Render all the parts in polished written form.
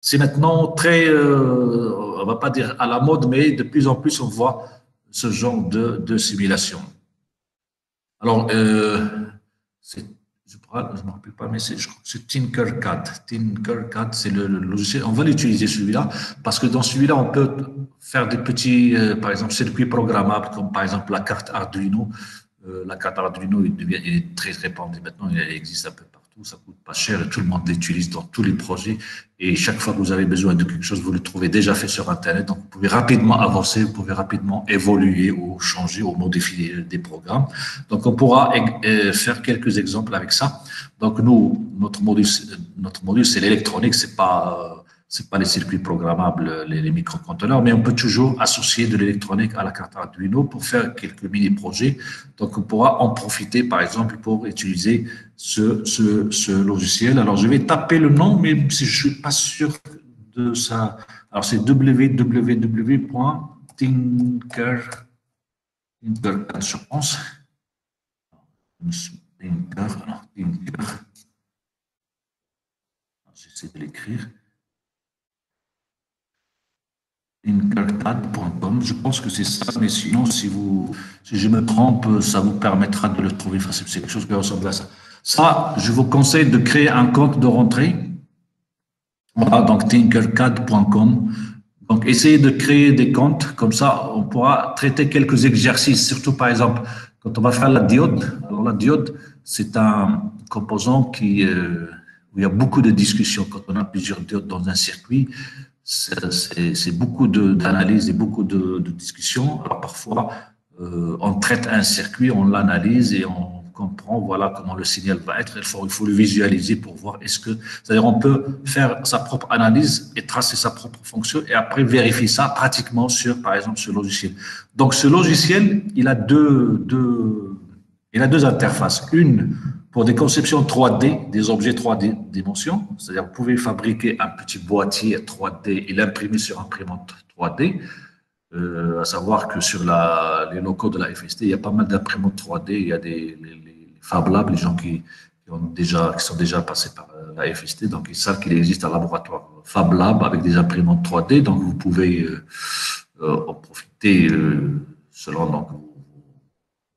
c'est maintenant très, on va pas dire à la mode, mais de plus en plus on voit ce genre de simulation. Alors, c'est, je ne me rappelle pas, mais je crois que c'est Tinkercad. Tinkercad, c'est le logiciel. On va l'utiliser celui-là parce que dans celui-là, on peut faire des petits, par exemple, circuits programmables, comme par exemple la carte Arduino. La carte Arduino, il est très répandue maintenant, elle existe un peu partout, ça coûte pas cher et tout le monde l'utilise dans tous les projets. Et chaque fois que vous avez besoin de quelque chose, vous le trouvez déjà fait sur Internet. Donc, vous pouvez rapidement avancer, vous pouvez rapidement évoluer ou changer ou modifier des programmes. Donc, on pourra faire quelques exemples avec ça. Donc, nous, notre module, c'est l'électronique, c'est pas les circuits programmables, les microcontrôleurs, mais on peut toujours associer de l'électronique à la carte Arduino pour faire quelques mini-projets. Donc, on pourra en profiter, par exemple, pour utiliser ce logiciel. Alors, je vais taper le nom, mais si je suis pas sûr de ça. Alors, c'est www.tinker, je pense. Tinker. J'essaie de l'écrire. Tinkercad.com, je pense que c'est ça, mais sinon, si je me trompe, ça vous permettra de le trouver facile. C'est quelque chose qui ressemble à ça. Ça, je vous conseille de créer un compte de rentrée. Voilà, donc tinkercad.com. Donc, essayez de créer des comptes, comme ça, on pourra traiter quelques exercices, surtout par exemple, quand on va faire la diode. Alors, la diode, c'est un composant où il y a beaucoup de discussions. Quand on a plusieurs diodes dans un circuit, c'est beaucoup d'analyse et beaucoup de discussions. Alors, parfois, on traite un circuit, on l'analyse et on comprend voilà comment le signal va être. Il faut le visualiser pour voir c'est-à-dire on peut faire sa propre analyse et tracer sa propre fonction et après vérifier ça pratiquement sur, par exemple, ce logiciel. Donc, ce logiciel, il a deux interfaces. Une pour des conceptions 3D, des objets 3D dimensions, c'est-à-dire vous pouvez fabriquer un petit boîtier 3D et l'imprimer sur imprimante 3D. À savoir que sur les locaux de la FST, il y a pas mal d'imprimantes 3D. Il y a les Fab Labs, les gens qui sont déjà passés par la FST, donc ils savent qu'il existe un laboratoire Fab Lab avec des imprimantes 3D. Donc vous pouvez en profiter selon. Donc,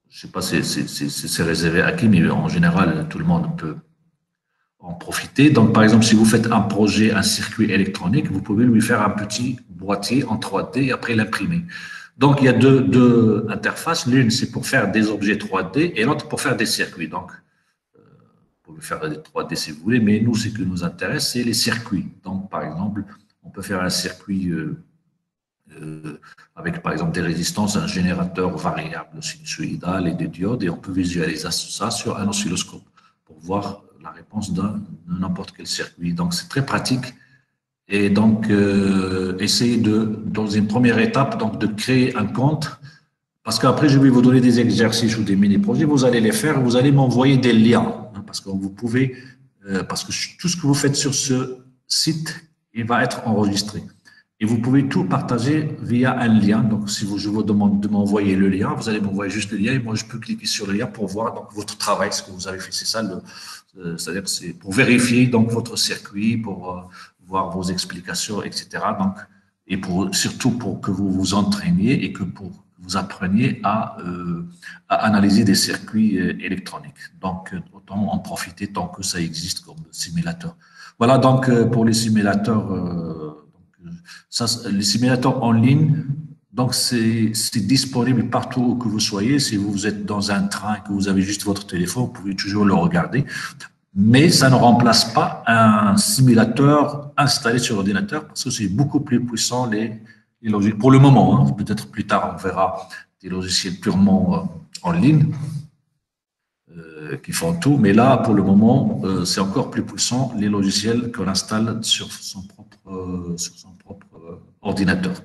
je ne sais pas si c'est réservé à qui, mais en général, tout le monde peut en profiter. Donc, par exemple, si vous faites un projet, un circuit électronique, vous pouvez lui faire un petit boîtier en 3D et après l'imprimer. Donc, il y a deux interfaces. L'une, c'est pour faire des objets 3D et l'autre pour faire des circuits. Donc, vous pouvez faire des 3D si vous voulez, mais nous, ce qui nous intéresse, c'est les circuits. Donc, par exemple, on peut faire un circuit avec, par exemple, des résistances, un générateur variable sinusoïdal et des diodes, et on peut visualiser ça sur un oscilloscope pour voir la réponse de n'importe quel circuit. Donc, c'est très pratique. Et donc, essayez dans une première étape, donc, de créer un compte, parce qu'après, je vais vous donner des exercices ou des mini-projets, vous allez les faire, vous allez m'envoyer des liens, hein, parce que vous pouvez, parce que tout ce que vous faites sur ce site, il va être enregistré. Et vous pouvez tout partager via un lien. Donc, si je vous demande de m'envoyer le lien, vous allez m'envoyer juste le lien et moi, je peux cliquer sur le lien pour voir donc, votre travail, ce que vous avez fait. C'est ça, c'est-à-dire c'est pour vérifier donc, votre circuit, pour voir vos explications, etc. Donc, et surtout pour que vous vous entraîniez et que vous appreniez à analyser des circuits électroniques. Donc, autant en profiter tant que ça existe comme simulateur. Voilà donc pour les simulateurs. Les simulateurs en ligne, donc c'est disponible partout où que vous soyez. Si vous êtes dans un train et que vous avez juste votre téléphone, vous pouvez toujours le regarder. Mais ça ne remplace pas un simulateur installé sur ordinateur parce que c'est beaucoup plus puissant les logiciels. Pour le moment, hein, peut-être plus tard, on verra des logiciels purement en ligne qui font tout. Mais là, pour le moment, c'est encore plus puissant les logiciels qu'on installe sur son propre ordinateur.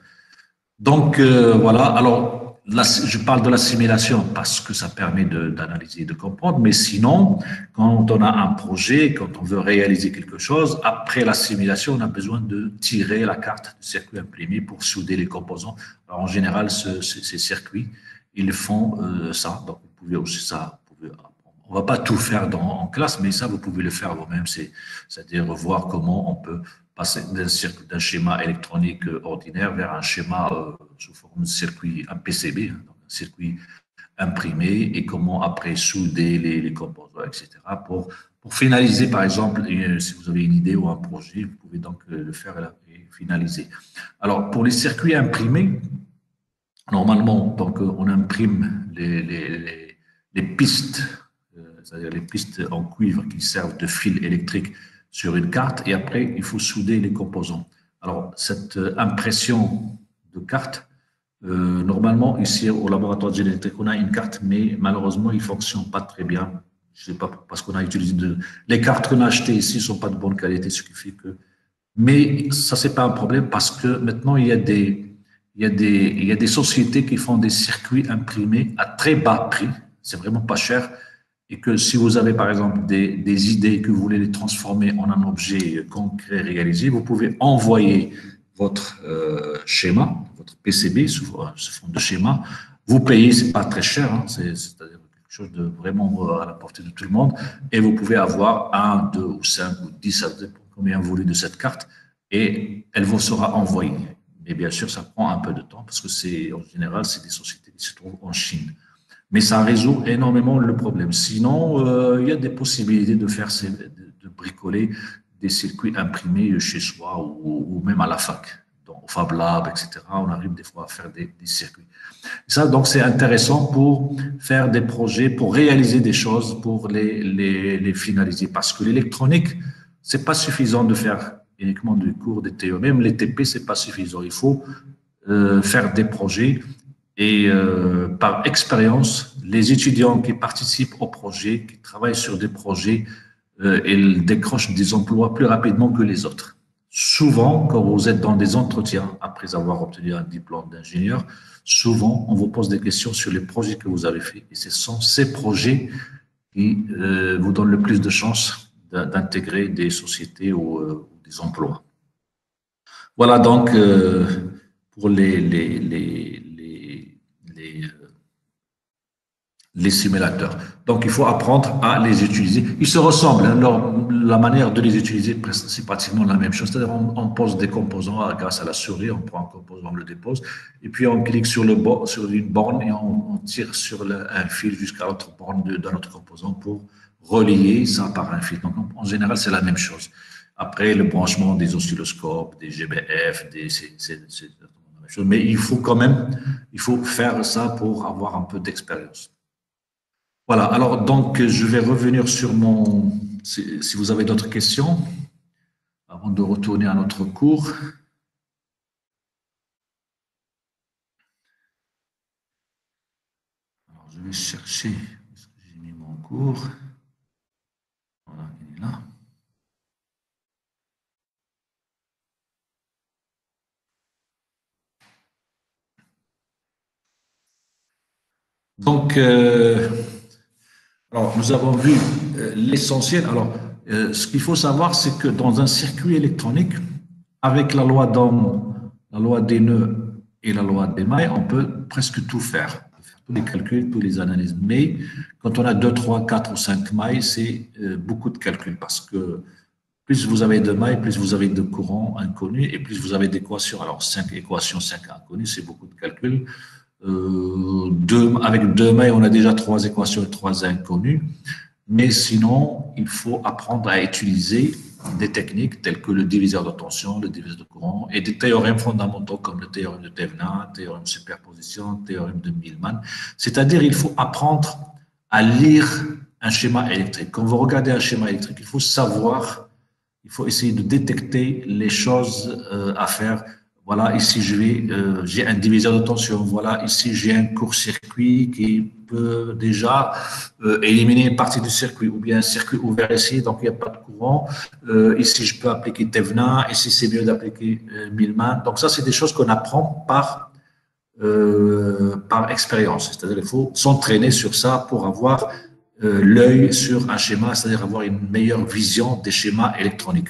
Donc, voilà. Alors, là, je parle de la simulation parce que ça permet d'analyser et de comprendre. Mais sinon, quand on a un projet, quand on veut réaliser quelque chose, après la simulation, on a besoin de tirer la carte de circuit imprimé pour souder les composants. Alors, en général, ces circuits, ils font ça. Donc, vous pouvez aussi ça. On ne va pas tout faire en classe, mais ça, vous pouvez le faire vous-même. C'est-à-dire voir comment on peut passer d'un schéma électronique ordinaire vers un schéma sous forme de circuit, un PCB, donc un circuit imprimé, et comment après souder les composants, etc. Pour finaliser, par exemple, si vous avez une idée ou un projet, vous pouvez donc le faire et finaliser. Alors, pour les circuits imprimés, normalement, donc, on imprime les pistes, c'est-à-dire les pistes en cuivre qui servent de fil électrique sur une carte, et après, il faut souder les composants. Alors, cette impression de carte, normalement, ici au laboratoire de génie électrique, on a une carte, mais malheureusement, il ne fonctionne pas très bien. Je ne sais pas, parce qu'on a utilisé les cartes qu'on a achetées ici ne sont pas de bonne qualité, ce qui fait que. Mais ça, ce n'est pas un problème parce que maintenant, il y a des sociétés qui font des circuits imprimés à très bas prix. C'est vraiment pas cher. Et que si vous avez, par exemple, des idées que vous voulez les transformer en un objet concret réalisé, vous pouvez envoyer votre schéma, votre PCB sous forme de schéma. Vous payez, c'est pas très cher, hein, c'est-à-dire quelque chose de vraiment à la portée de tout le monde. Et vous pouvez avoir 1, 2 ou 5 ou 10, ça dépend combien vous voulez de cette carte, et elle vous sera envoyée. Mais bien sûr, ça prend un peu de temps parce que en général, c'est des sociétés qui se trouvent en Chine. Mais ça résout énormément le problème. Sinon, il y a des possibilités de faire, de bricoler des circuits imprimés chez soi ou même à la fac, donc au Fab Lab, etc. On arrive des fois à faire des circuits. Ça, donc, c'est intéressant pour faire des projets, pour réaliser des choses, pour les finaliser. Parce que l'électronique, c'est pas suffisant de faire uniquement du cours, des théories. Même les TP, c'est pas suffisant. Il faut faire des projets. Et par expérience, les étudiants qui participent au projet, qui travaillent sur des projets, ils décrochent des emplois plus rapidement que les autres. Souvent, quand vous êtes dans des entretiens, après avoir obtenu un diplôme d'ingénieur, souvent, on vous pose des questions sur les projets que vous avez faits. Et ce sont ces projets qui vous donnent le plus de chances d'intégrer des sociétés ou des emplois. Voilà donc pour les simulateurs. Donc, il faut apprendre à les utiliser. Ils se ressemblent. Hein, la manière de les utiliser, c'est pratiquement la même chose. C'est-à-dire, on pose des composants grâce à la souris, on prend un composant, on le dépose, et puis on clique sur une borne et on tire sur un fil jusqu'à l'autre borne d'un autre composant pour relier ça par un fil. Donc, en général, c'est la même chose. Après, le branchement des oscilloscopes, des GBF, c'est la même chose. Mais il faut faire ça pour avoir un peu d'expérience. Voilà, alors donc je vais revenir sur si vous avez d'autres questions, avant de retourner à notre cours. Alors je vais chercher, est-ce que j'ai mis mon cours? Voilà, il est là. Donc, alors, nous avons vu l'essentiel. Alors, ce qu'il faut savoir, c'est que dans un circuit électronique, avec la loi d'Ohm, la loi des nœuds et la loi des mailles, on peut presque tout faire. On peut faire tous les calculs, toutes les analyses. Mais quand on a 2, 3, 4 ou 5 mailles, c'est beaucoup de calculs parce que plus vous avez de mailles, plus vous avez de courants inconnus et plus vous avez d'équations. Alors, 5 équations, 5 inconnues, c'est beaucoup de calculs. Avec 2 mailles, on a déjà 3 équations et 3 inconnues. Mais sinon, il faut apprendre à utiliser des techniques telles que le diviseur de tension, le diviseur de courant et des théorèmes fondamentaux comme le théorème de Thevenin, le théorème de superposition, le théorème de Millman. C'est-à-dire, il faut apprendre à lire un schéma électrique. Quand vous regardez un schéma électrique, il faut savoir, il faut essayer de détecter les choses à faire. Voilà, ici j'ai un diviseur de tension. Voilà, ici j'ai un court-circuit qui peut déjà éliminer une partie du circuit, ou bien un circuit ouvert ici, donc il n'y a pas de courant. Ici je peux appliquer Thevenin, ici c'est mieux d'appliquer Millman. Donc ça c'est des choses qu'on apprend par expérience. C'est-à-dire qu'il faut s'entraîner sur ça pour avoir l'œil sur un schéma, c'est-à-dire avoir une meilleure vision des schémas électroniques.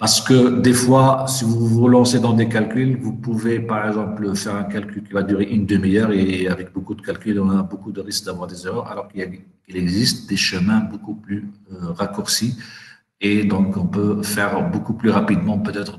Parce que des fois, si vous vous lancez dans des calculs, vous pouvez par exemple faire un calcul qui va durer une demi-heure et avec beaucoup de calculs, on a beaucoup de risques d'avoir des erreurs, alors qu'il existe des chemins beaucoup plus raccourcis Et donc, on peut faire beaucoup plus rapidement, peut-être